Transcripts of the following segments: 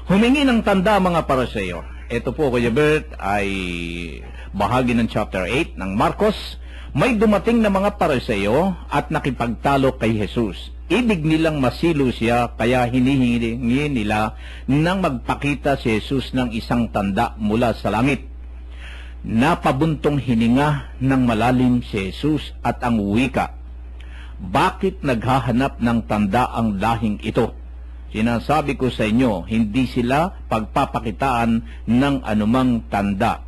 Humingi ng tanda mga Pariseo. Ito po, Kuya Bert, ay bahagi ng chapter 8 ng Marcos. May dumating na mga Pariseo at nakipagtalo kay Jesus. Ibig nilang masilo siya, kaya hinihingi nila nang magpakita si Jesus ng isang tanda mula sa langit. Napabuntong hininga ng malalim si Jesus at ang wika, bakit naghahanap ng tanda ang lahing ito? Sinasabi ko sa inyo, hindi sila pagpapakitaan ng anumang tanda.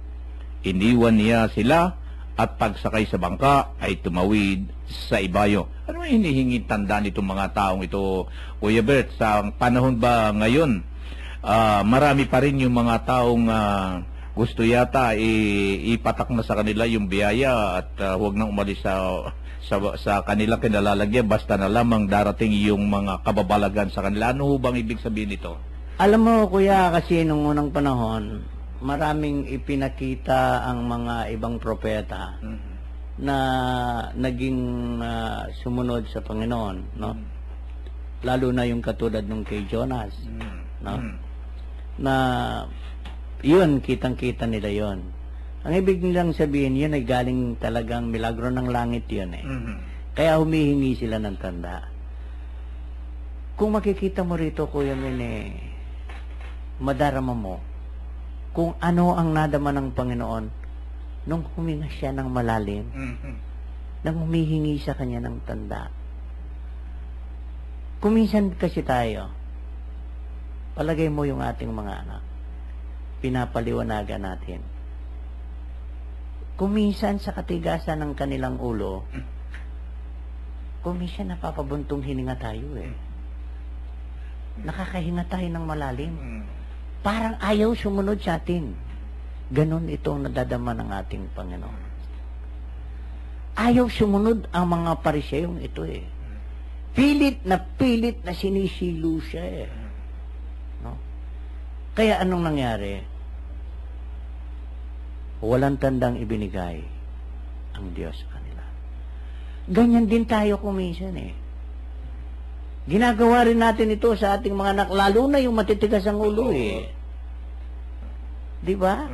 Iniwan niya sila at pagsakay sa bangka ay tumawid sa ibayo. Ano ang hinihingi tanda nitong mga taong ito, Kuya Bert? Sa panahon ba ngayon, marami pa rin yung mga taong gusto yata ipatak na sa kanila yung biyaya at huwag nang umalis sa kanila kinalalagyan basta na lamang darating yung mga kababalagan sa kanila. Ano bang ibig sabihin nito? Alam mo, Kuya, kasi nung unang panahon, maraming ipinakita ang mga ibang propeta na naging sumunod sa Panginoon, no? Lalo na yung katulad nung kay Jonas, no? Na yun, kitang-kita nila yun. Ang ibig nilang sabihin, yun ay galing talagang milagro ng langit yun eh. Kaya humihingi sila ng tanda. Kung makikita mo rito, Kuya Mene, madarama mo kung ano ang nadama ng Panginoon nung huminga siya ng malalim, nang humihingi sa kanya ng tanda. Kuminsan kasi tayo, palagay mo yung ating mga anak, pinapaliwanagan natin. Kuminsan sa katigasan ng kanilang ulo, kuminsan napapabuntong hininga tayo eh. Nakakahinga tayo ng malalim. Parang ayaw sumunod sa atin. Ganon itong nadadama ng ating Panginoon. Ayaw sumunod ang mga Pariseyong ito eh. Pilit na sinisilo siya eh. No? Kaya anong nangyari? Walang tandang ibinigay ang Diyos sa kanila. Ganyan din tayo kuminsan eh. Ginagawa rin natin ito sa ating mga anak, lalo na yung matitigas ang ulo eh. Di ba?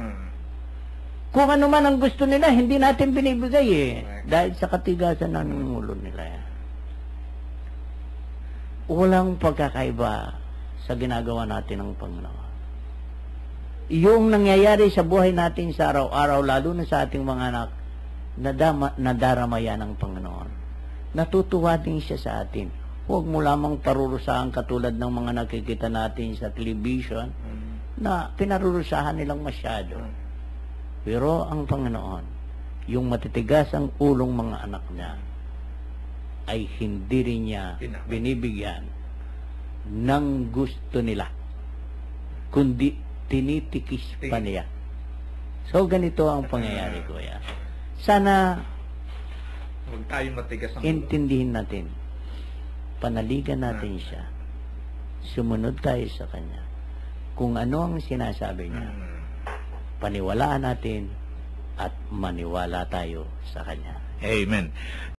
Kung ano man ang gusto nila, hindi natin binibigay eh. Dahil sa katigasan ng ulo nila. Walang pagkakaiba sa ginagawa natin ng Panginoon. Yung nangyayari sa buhay natin sa araw-araw, lalo na sa ating mga anak, nadarama yan ng Panginoon. Natutuwa din siya sa atin. Huwag mo lamang parurusahan katulad ng mga nakikita natin sa television na pinarurusahan nilang masyado. Pero ang Panginoon, yung matitigas ang ulong mga anak niya, ay hindi rin niya binibigyan ng gusto nila, kundi tinitikis pa niya. So, ganito ang pangyayari, Kuya. Sana huwag tayong matigas ang intindihin natin. Panaligan natin siya. Sumunod tayo sa Kanya. Kung ano ang sinasabi niya, paniwalaan natin at maniwala tayo sa Kanya. Amen.